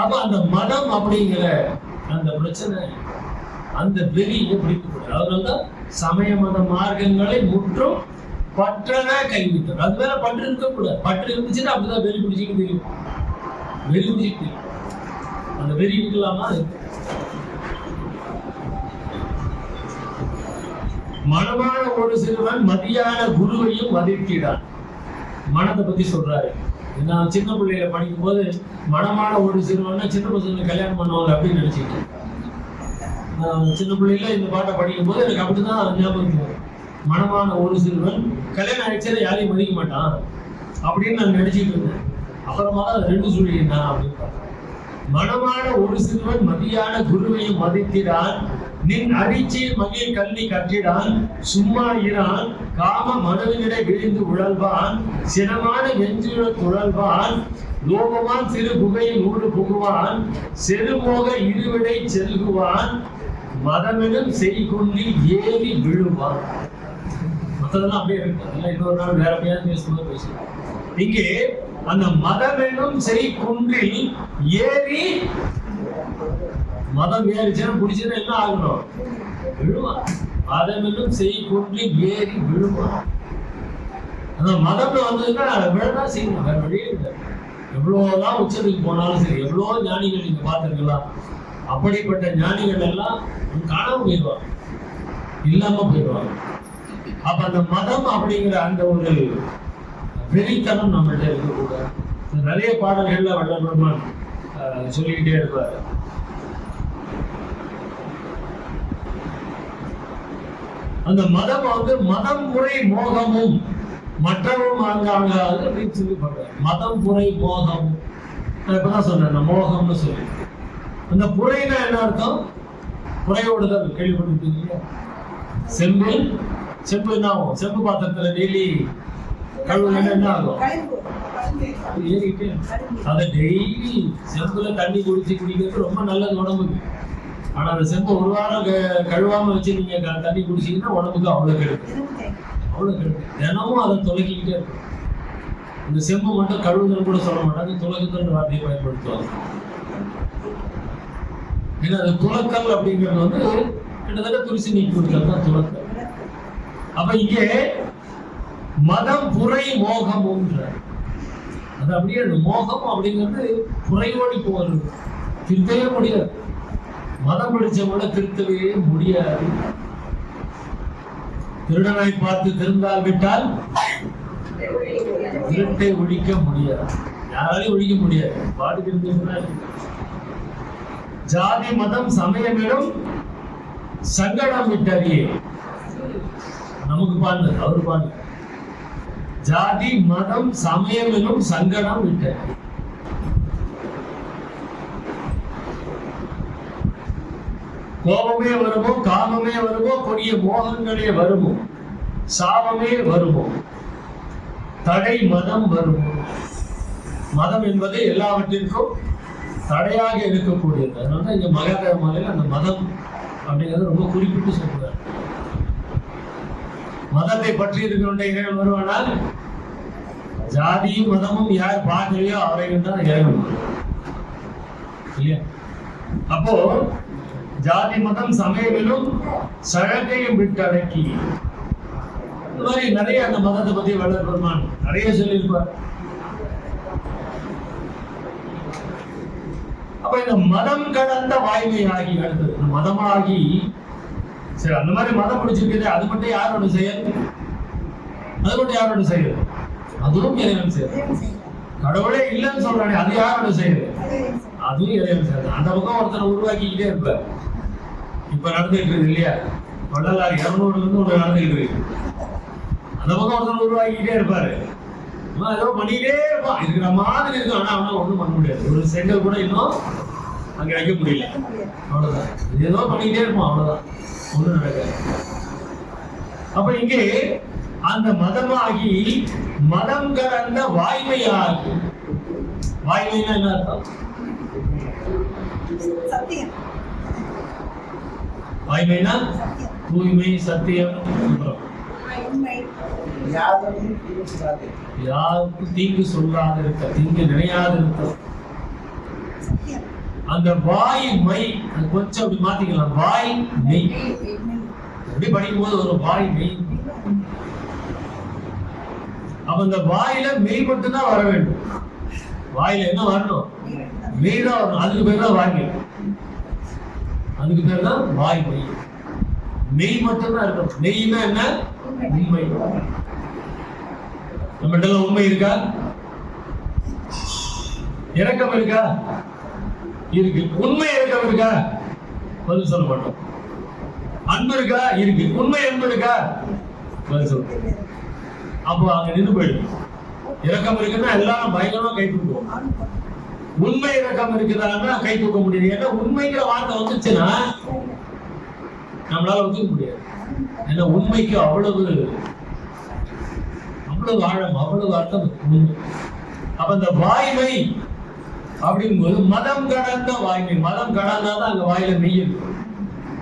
அப்ப அந்த மதம் அப்படிங்கிற அந்த பிரச்சனை, அந்த வெறியை பிடிக்கக்கூடாது. அதனால்தான் சமய மத மார்க்கங்களை முற்றும் பற்றன கைவிட்டார். அது மேல பற்று இருக்கக்கூடாது. பற்று இருந்துச்சுன்னா அப்படிதான் வெறி பிடிச்சிட்டு தெரியும், வெறி பிடிச்சிட்டு தெரியும். அந்த வெறி இருக்கலாமா? மனமான ஒரு சிறுவன் மதியான குருவையும் மதிக்கிறான். மனத்தை பத்தி சொல்றாரு. நான் சின்ன பிள்ளையில படிக்கும் போது மனமான ஒரு சிறுவன் சின்ன பசங்க கல்யாணம் பண்ணுவாங்க அப்படின்னு நினைச்சுக்கிட்டேன். நான் சின்ன பிள்ளையில இந்த பாட்டை படிக்கும் போது எனக்கு அப்படிதான் ஞாபகம் வரும். மனமான ஒரு சிறுவன் கல்யாணம் ஆயிடுச்சா யாரையும் மதிக்க மாட்டான் அப்படின்னு நான் நினைச்சிட்டு இருந்தேன். அப்புறமா தான் ரெண்டு சொல்லியிருந்தான் அப்படின்னு. மனமான ஒரு சிறுவன் மதியான குருவையும் மதிக்கிறான். நின் அடிச்சி மகிழ் கல்வி கற்றிடான். சும்மா இரான் காம மனதினிடை விழுந்து உழல்வான். சினமான வெஞ்சுழ துழல்வான். லோகமான் சிறு குகையில் ஊடு புகுவான். செருமோக இருவிடை செல்குவான். மதமெனும் செய்கொண்டில் ஏறி விழுவான். மற்றதெல்லாம் அப்படியே இருக்கு. அதெல்லாம் இன்னொரு நாள் வேற பேர் பேசும்போது பேசுவோம். இங்கே அந்த மதமெனும் செய்குன்றில் ஏறி, மதம் ஏறிச்சுன்னா பிடிச்சதுன்னா என்ன ஆகணும்? விழுவான். மதமெனும் செய்குன்றில் ஏறி விழுவான். அந்த மதம்ல வந்ததுன்னா விழதான் செய்யணும், வேற வழியே இல்லை. எவ்வளவுதான் உச்சத்துக்கு போனாலும் சரி, எவ்வளோ ஞானிகள் நீங்க பார்த்திருக்கலாம். அப்படிப்பட்ட ஞானிகள் எல்லாம் காணாம போயிடுவாங்க, இல்லாம போயிடுவாங்க. அப்ப அந்த மதம் அப்படிங்கிற அந்த ஒரு வெறித்தனம் நம்மள்ட்ட இருக்கக்கூடாது. நிறைய பாடல்கள்ல வள்ளல் பெருமான் சொல்லிக்கிட்டே இருப்பாரு. அந்த மதம் மதம் முறை மோகமும் மற்றவும் ஆங்காங்காது அப்படின்னு சொல்லி பண்றாரு. மதம் புரை மோகம், இப்பதான் சொன்னேன் மோகம்னு சொல்லி. அந்த புரைனா என்ன அர்த்தம்? புரையோடுதல் கேள்விப்பட்டிருக்கீங்க. செம்பு என்ன ஆகும்? செம்பு பாத்திரத்துல டெய்லி கழுவுனா என்ன ஆகும்? ஏறிட்டு அதை டெய்லி செம்புல தண்ணி குடிக்கிறது ரொம்ப நல்லது உடம்புக்கு. ஆனா அந்த செம்பு ஒரு வாரம் கழுவாம வச்சு நீங்க தண்ணி குடிச்சீங்கன்னா உடம்புக்கு அவ்வளவு கெடுக்கும். தினமும் அதை துலக்கிக்கிட்டே இருக்கும். இந்த செம்பு மட்டும் கழுவுதல் கூட சொல்ல மாட்டாங்க, துலக்குதல் வார்த்தையை பயன்படுத்துவாங்க. ஏன்னா அது துலக்கல் அப்படிங்கிறது கிட்டத்தட்ட துரிசி நீக்கி கொடுக்கறது தான் துலக்கல். அப்ப இங்கே மதம் புரை மோகம் அது அப்படியே மோகம் அப்படிங்கிறது புரையோடி போவது, திருத்தவே முடியாது. மதம் பிடிச்சவங்கள திருத்தவே முடியாது. திருடனை பார்த்து திருந்தால் விட்டால் திருட்டை ஒழிக்க முடியாது, யாராலையும் ஒழிக்க முடியாது. பாட்டுக்கு இருந்தீங்கன்னா ஜாதி மதம் சமயமிடும் சங்கடம் விட்டறியே, நமக்கு பாடு அவரு பாடு. ஜாதி மதம் சமயமிடும் சங்கடம் விட்டறியே. கோபமே வருமோ, காமமே வருமோ, கொடிய மோகங்களே வருமோ, சாபமே வருமோ, தடை மதம் வருமோ. மதம் என்பது எல்லாவற்றிற்கும் தடையாக இருக்கக்கூடியது. அதனால இங்க மகாதேவ மாலையில அந்த மதம் அப்படிங்கிறது ரொம்ப குறிப்பிட்டு சொல்றாரு. மதத்தை பற்றி இருக்கிற இறைவன் வருவானால் ஜாதியும் மதமும் யார் பார்க்கலையோ அவரையும் தான் இறைவன் இல்லையா? அப்போ ஜாதி மதம் சமயங்களும் சழக்கையும் விட்டு அடக்கி, இந்த மாதிரி நிறைய அந்த மதத்தை பத்தி வள்ளல் பெருமான் நிறைய சொல்லியிருப்பார். அப்ப இந்த மதம் கடந்த வாய்மையாகி அடுத்தது இந்த மதமாகி, சரி அந்த மாதிரி மதம் பிடிச்சிருக்குது, அது மட்டும் யாரோட செயல்? அது மட்டும் யாரோட செயல்? அதுவும் இறைவன் செயல். கடவுளே இல்லைன்னு சொல்றானே, அது யாரோட செயல்? அதுவும் இறைவன் செயல். அந்த பக்கம் ஒருத்தனை உருவாக்கிக்கிட்டே இருப்பார். இப்ப நடந்துட்டு இருக்கு இல்லையா, வள்ளலார் 200 இருந்து ஒன்று நடந்துகிட்டு இருக்கு. அந்த பக்கம் ஒருத்தனை உருவாக்கிக்கிட்டே இருப்பாரு. ஏதோ பண்ணிக்கிட்டே இருப்பான், இருக்கிற மாதிரி இருக்கும். ஆனா அவனால ஒண்ணும் பண்ண முடியாது. ஒரு செங்கல் கூட இன்னும் அங்க வைக்க முடியல. அவ்வளவுதான், ஏதோ பண்ணிக்கிட்டே இருப்பான், அவ்வளவுதான், ஒண்ணும் நடக்காது. அப்ப இங்கே அந்த மதமாகி மதம் கடந்த வாய்மையாகி, வாய்மைன்னா என்ன அர்த்தம்? வாய்மைனா தூய்மை, சத்தியம், யாருக்கும் தீங்கு சொல்லாத இருக்க, தீங்கு நினையாத இருக்க. அந்த வாய் மை கொஞ்சம் அப்படி மாத்திக்கலாம். வாய் மெய் எப்படி படிக்கும் போது ஒரு வாய் மெய். அப்ப அந்த வாயில மெய் மட்டும்தான் வர வேண்டும். வாயில என்ன வரணும்? மெய் தான் வரணும். அதுக்கு பேர் தான் வாய். அதுக்கு பேர் தான் வாய் மெய். மெய் மட்டும்தான் இருக்கணும். மெய்னா என்ன? உண்மை. நம்மகிட்ட உண்மை இருக்கா? இரக்கம் இருக்கா? இருக்கு. உண்மை இரக்கம் இருக்கா? பதில் சொல்ல மாட்டோம். அன்பு இருக்கா? இருக்கு. உண்மை அன்பு இருக்கா? பதில் சொல்ல. அப்போ அங்க நின்று போயிடும். இரக்கம் இருக்குன்னா எல்லாரும் பயங்கரமா கை தூக்குவோம். உண்மை இரக்கம் இருக்குதான்னா கை தூக்க முடியாது. ஏன்னா உண்மைங்கிற வார்த்தை வந்துச்சுன்னா நம்மளால ஒத்துக்க முடியாது. ஏன்னா உண்மைக்கு அவ்வளவு ஆழம், அவ்வளவு அர்த்தம் உண்மை. அப்ப இந்த வாய்மை அப்படிங்கும்போது மதம் கடந்த வாய்மை. மதம் கடந்தாதான் அங்க வாயில மெய் இருக்கு.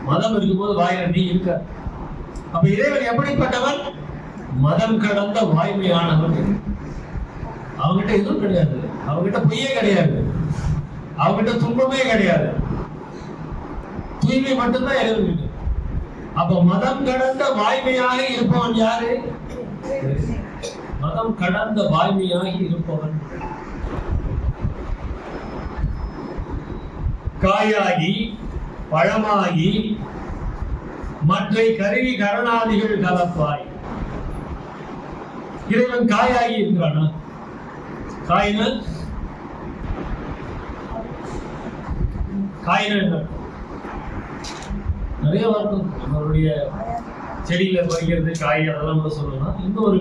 மதம் இருக்கும்போது வாயில மெய் இருக்க. அப்ப இறைவன் எப்படிப்பட்டவன்? மதம் கடந்த வாய்மையானவன். அவங்கிட்ட எதுவும் கிடையாது, அவங்கிட்ட பொய்யே கிடையாது, அவங்கிட்ட துன்பமே கிடையாது, தூய்மை மட்டும்தான் இறைவன் இருக்கு. அப்ப மதம் கடந்த வாய்மையாக இருப்பவன் யாரு? மதம் கடந்த வாய்மையாகி இருப்பவன். காயாகி பழமாகி மற்ற கருவி கரணாதிகள் கலப்பாய். இறைவன் காயாகி இருக்கிறானா? காயினா என்ன? நிறைய வார்த்தை நம்மளுடைய செடியில பறிக்கிறது காய் அதெல்லாம் கூட சொல்லலாம். இன்னும் ஒரு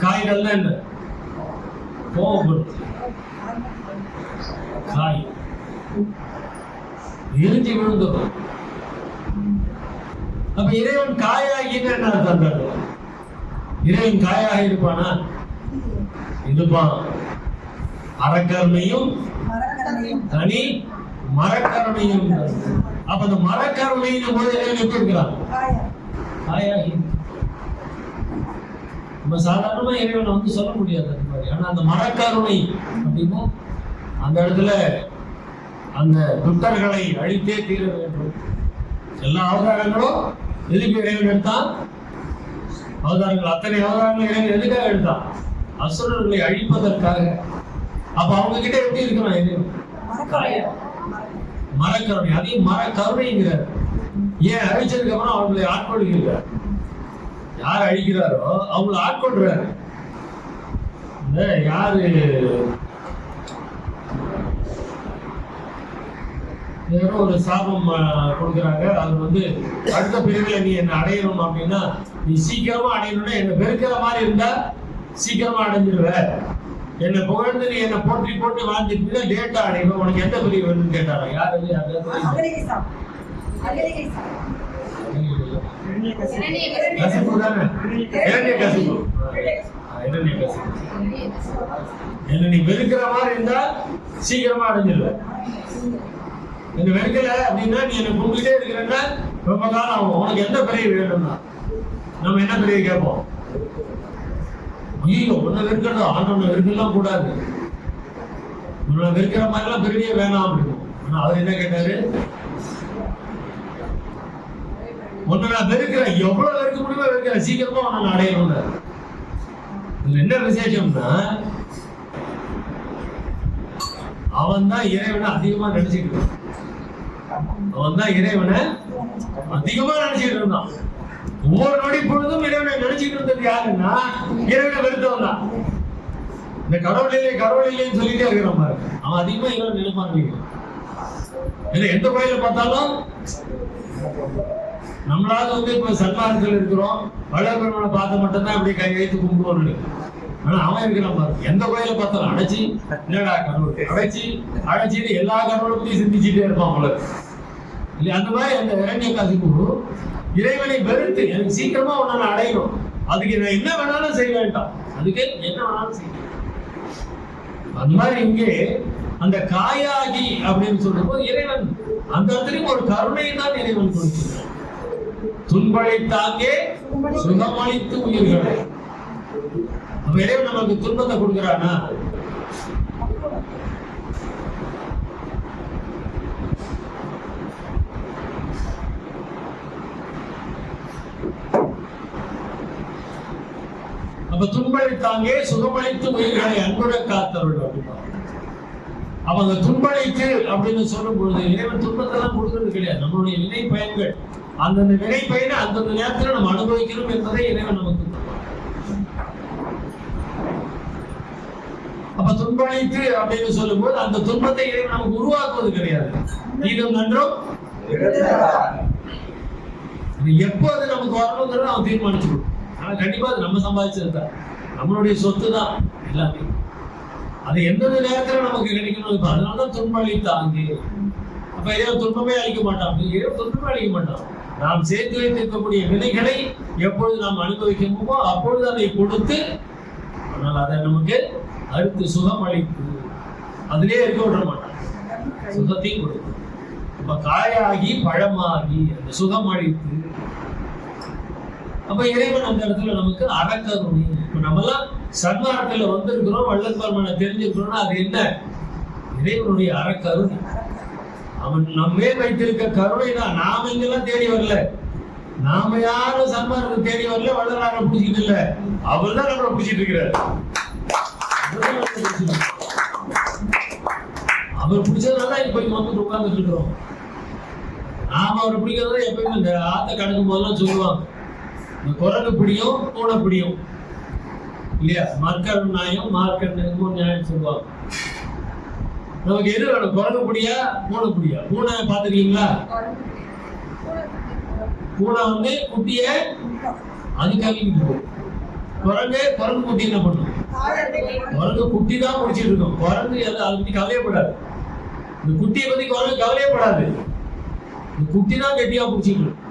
காய்கள்லாம் என்ன? கோபப்படுத்து காய் எரிஞ்சு விழுந்துடும். அப்ப இறைவன் காயாகின்னு என்ன அர்த்தம்? இறைவன் காயாக இருப்பானா? இருப்பான். அறக்கருணையும் தனி மரக்கருணையும். அப்ப அந்த மரக்கருணையின் போது இறைவன் எப்படி இருக்கிறான்? காயாகி. நம்ம சாதாரணமா இறைவனை வந்து சொல்ல முடியாது அந்த மாதிரி. ஆனா அந்த மரக்கருணை அப்படின்னா அந்த இடத்துல அந்த துட்டர்களை அழித்தே தீர வேண்டும். எல்லா அவதாரங்களும் எதுக்கு இறைவன் எடுத்தான்? அவதாரங்கள் அத்தனை அவதாரங்கள் இறைவன் எதுக்காக எடுத்தான்? அசுரர்களை அழிப்பதற்காக. அப்ப அவங்க கிட்ட எப்படி இருக்கிறான் இறைவன்? மரக்கருணை. அதையும் மரக்கருணைங்கிறார். ஏன் அழிச்சதுக்கு அப்புறம் அவங்களை ஆட்கொள்கிறார். யார் அழிக்கிறாரோ அவங்களை ஆட்கொள்றாரு. இந்த யாரு யாரோ ஒரு சாபம் கொடுக்குறாங்க. அது வந்து அடுத்த பிரிவுல நீ என்ன அடையணும் அப்படின்னா, நீ சீக்கிரமா அடையணும்னா என்ன வெறுக்கிற மாதிரி இருந்தா சீக்கிரமா அடைஞ்சிருவ. என்னை புகழ்ந்து நீ என்ன போட்டி போட்டு வாழ்ந்துட்டு லேட்டா அடையணும். உனக்கு எந்த பிரிவு வேணும்னு கேட்டாரா? யாரு? கசிப்பு தானே? இரண்டிய கசிப்பு. என்ன நீ வெறுக்கிற மாதிரி இருந்தா சீக்கிரமா அடைஞ்சிருவ. என்ன வெறுக்கல அப்படின்னா நீ என்ன கும்பிட்டே இருக்கிறன்னா ரொம்ப காலம் ஆகும். உனக்கு எந்த பிரிவு வேணும்னா நம்ம என்ன பிரிவு கேட்போம்? ஐயோ உன்னை வெறுக்கிறதா? ஆண்டவனை வெறுக்கலாம் கூடாது. உன்னை வெறுக்கிற மாதிரிலாம் பிரிவே வேணாம் அப்படின்னு. ஆனா அவர் என்ன கேட்டாரு? உன்னை நான் வெறுக்கிறேன், எவ்வளவு வெறுக்க முடியுமோ வெறுக்கிறேன், சீக்கிரமா உன்னை நான் அடையணும். இதுல என்ன விசேஷம்னா அவன் தான் இறைவனை அதிகமா நினைச்சுட்டு இருந்தான். அவன் தான் இறைவனை அதிகமா நினைச்சுட்டு இருந்தான். ஒவ்வொரு நொடி பொழுதும் இறைவனை நினைச்சுட்டு இருந்தது யாருன்னா இறைவனை வெறுத்தவன் தான். இந்த கடவுள் இல்லைன்னு சொல்லிட்டே இருக்கிறான் பாருங்க. அவன் அதிகமா இறைவன் நினைப்பாங்க. எந்த கோயில பார்த்தாலும் நம்மளால வந்து இப்ப சன்மார்க்கத்தில் இருக்கிறோம், வள்ளல்பெருமானை பார்த்த மட்டும்தான் அப்படியே கை வைத்து கும்பிடுவோம். ஆனா அவன் இருக்கிறான் பாருங்க. எந்த கோயில பார்த்தாலும் அடைச்சி இல்லடா கடவுள் அழைச்சிட்டு எல்லா கடவுளை பத்தி சிந்திச்சுட்டே இருப்பான் அவங்களுக்கு இல்லையா? அந்த மாதிரி அந்த இரண்யகாசிப்பு இறைவனை வெறுத்து எனக்கு சீக்கிரமா உன்னை அடையணும், அதுக்கு நான் என்ன வேணாலும் செய்ய வேண்டாம், அதுக்கு என்ன வேணாலும் செய்ய. அந்த மாதிரி இங்கே அந்த காயாகி அப்படின்னு சொல்லும் போது இறைவன் அந்த இடத்துலயும் ஒரு கருணை தான் இறைவன் கொடுக்கிறார். துன்பளித்தாங்கே சுகமளித்து உயிர்களை. அப்ப இறைவன் நமக்கு துன்பத்தை கொடுக்கிறானா? அப்ப துன்பளித்தாங்கே சுகமளித்து உயிர்களை அன்புட காத்தவர்கள் அப்படின்னா அவங்க துன்பளித்து அப்படின்னு சொல்லும் பொழுது இறைவன் துன்பத்தெல்லாம் கொடுக்கிறது கிடையாது. நம்மளுடைய வினை பயன்கள் அந்தந்த வினை பயனை அந்தந்த நேரத்தில் நம்ம அனுபவிக்கணும் என்பதை இறைவன் நமக்கு. அப்ப துன்பளித்து அப்படின்னு சொல்லும் போது அந்த துன்பத்தை இறைவன் நமக்கு உருவாக்குவது கிடையாது. தீதும் நன்றும் எப்போது நமக்கு வரணுங்கிறத அவன் தீர்மானிச்சுக்கணும். ஆனா கண்டிப்பா அது நம்ம சம்பாதிச்சதுதான், நம்மளுடைய சொத்து தான் எல்லாமே. அது எந்தெந்த நேரத்துல நமக்கு கிடைக்கணும். இப்ப அதனாலதான் துன்பளித்தாங்க. அப்ப இறைவன் துன்பமே அளிக்க மாட்டான். இறைவன் துன்பமே அளிக்க மாட்டான். நாம் சேர்த்து வைத்திருக்கக்கூடிய வினைகளை எப்பொழுது நாம் அனுபவிக்கணுமோ அப்பொழுது அதை கொடுத்து, ஆனால் அதை நமக்கு அடுத்து சுகம் அளித்து அதிலே இருக்க விட மாட்டான், சுகத்தையும் கொடுத்து. அப்ப காயாகி பழமாகி அந்த சுகம் அளித்து. அப்ப இறைவன் அந்த இடத்துல நமக்கு அறக்கருணை. இப்ப நம்மெல்லாம் சன்மார்க்கத்துல வந்திருக்கிறோம், வள்ளல்பெருமானை தெரிஞ்சிருக்கிறோம்னா அது என்ன? இறைவனுடைய அறக்கருணை. அவன் நம்மே வைத்திருக்க கருணை தான். நாம இங்கெல்லாம் தேடி வரல, நாம யாரும் சன்மார்க்கத்தை தேடி வரல, வள்ளலாரை பிடிச்சிட்டு இல்ல, அவர் தான் நம்மளை பிடிச்சிட்டு இருக்கிறார். அவர் பிடிச்சதுனால இப்ப இங்க வந்து உட்கார்ந்துட்டு இருக்கிறோம். நாம அவரை பிடிக்கிறதா எப்பயுமே இந்த ஆத்த கடக்கும் போதெல்லாம் சொல்லுவாங்க, இந்த குரங்கு பிடியும் பூனை பிடியும். இல்லையா? மார்க்கர் நியாயம், மார்க்கர் நியாயம் சொல்லுவாங்க. நமக்கு எது வேணும்? குரங்கு புடியா, பூனை புடியா? பூனை பார்த்துருக்கீங்களா? பூனை வந்து குட்டிய அது கவிக்கிட்டு போகும். குரங்கு குட்டி என்ன பண்ணும்? குரங்கு குட்டி தான் பிடிச்சிட்டு இருக்கும். குரங்கு அதை பத்தி கவலையப்படாது. இந்த குட்டியை பத்தி குரங்கு கவலையப்படாது. இந்த குட்டி தான் கெட்டியா பிடிச்சிட்டு இருக்கும்.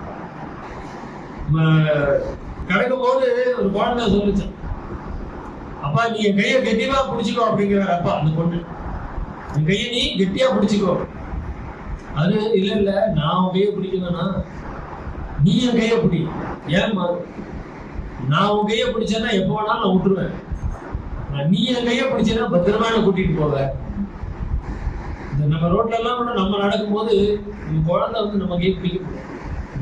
கிடக்கும் போது ஒரு குழந்தை சொல்லிச்சு, அப்பா நீ என் கையை கெட்டியா பிடிச்சிக்கோ அப்படிங்கிறார் அப்பா. அந்த பொண்ணு, என் கையை நீ கெட்டியா பிடிச்சிக்கோ. அது இல்ல நான் உன் கையை பிடிக்கணும்னா நீ என் கையை பிடி. ஏன்மா? நான் உன் கையை பிடிச்சேன்னா எப்போ வேணாலும் நான் விட்டுருவேன். நீ என் கையை பிடிச்சேன்னா பத்திரமா என்ன கூட்டிட்டு போவ. இந்த நம்ம ரோட்ல எல்லாம் கூட நம்ம நடக்கும் போது குழந்தை வந்து நம்ம கையை பிடிக்க முடியும்.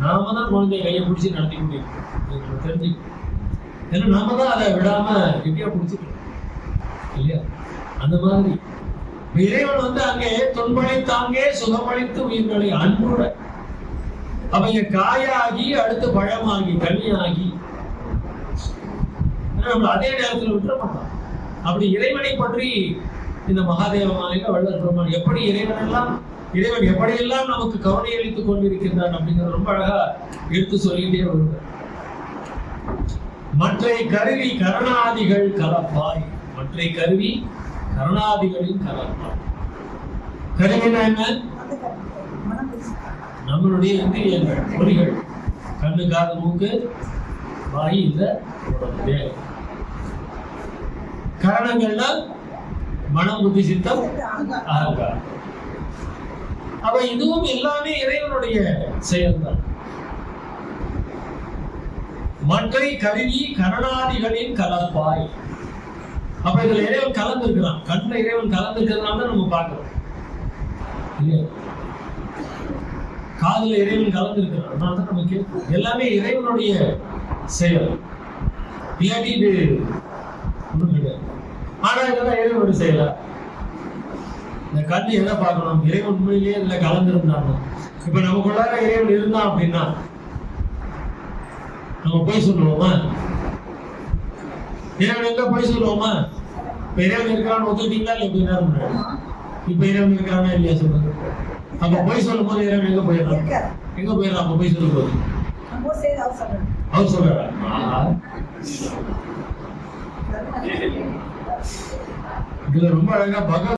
நாம தான் குழந்தைய கையை பிடிச்சி நடத்தி முடியும். தெரிஞ்சுக்கணும். ஏன்னா நாம தான் அதை விடாம கெட்டியா பிடிச்சிக்கணும் இல்லையா? அந்த மாதிரி இறைவன் வந்து அங்கே தொன்பளித்தாங்கே சுகமளித்து உயிர்களை அன்புட. அப்ப இங்க காயாகி அடுத்து பழமாகி கனியாகி நம்ம அதே நேரத்தில் விட்டுற மாட்டோம். அப்படி இறைவனை பற்றி இந்த மகாதேவ மாலையில வள்ளல் பெருமான் எப்படி இறைவன் எப்படியெல்லாம் நமக்கு கருணை அளித்துக் கொண்டிருக்கின்றான் அப்படிங்கிறது ரொம்ப அழகா எடுத்து சொல்லிட்டே வருவார். மற்றை கருவி கரணாதிகள் கலப்பாய். மற்றை கருவி கரணாதிகளின் கலப்பாய். கருவினா என்ன? நம்மளுடைய இந்திரியங்கள், பொறிகள், கண்ணு, காது, மூக்கு, வாய், இந்த தேகம். கரணங்கள்னா மனம், புத்தி, சித்தம், அகங்காரம். அப்ப இதுவும் எல்லாமே இறைவனுடைய செயல்தான். மற்றை கருவி கரணாதிகளின் கலப்பாய். அப்ப இதுல இறைவன் கலந்துருக்கிறான். கண்ணுல இறைவன் கலந்துருக்கிறதுனால தான் நம்ம பார்க்கிறோம் இல்லையா? காதுல இறைவன் கலந்துருக்கிறான், அதனால தான் நம்ம கேட்கிறோம். எல்லாமே இறைவனுடைய செயல். இல்லாட்டி இது ஒன்றும் கிடையாது. ஆனா இதெல்லாம் இறைவனுடைய செயலா? இந்த கண்ணு என்ன பார்க்கணும்? இறைவன் உண்மையிலேயே இதுல கலந்துருந்தாங்க. இப்ப நமக்குள்ளார இறைவன் இருந்தான் அப்படின்னா நம்ம போய் சொல்லுவோமா? இறைவன் எங்க போய் சொல்லுவோமா? இப்ப இறைவன் இருக்கிறான்னு ஒத்துக்கிட்டீங்களா இல்ல? எப்படி நேரம் முன்னாடி இப்ப இறைவன் இருக்கிறானா இல்லையா சொல்லுங்க. அப்ப போய் சொல்லும் போது இறைவன் எங்க போயிடலாம்? அப்ப போய் சொல்லும் போது அவர் சொல்றாரா? இதுல ரொம்ப அழகா பகவத்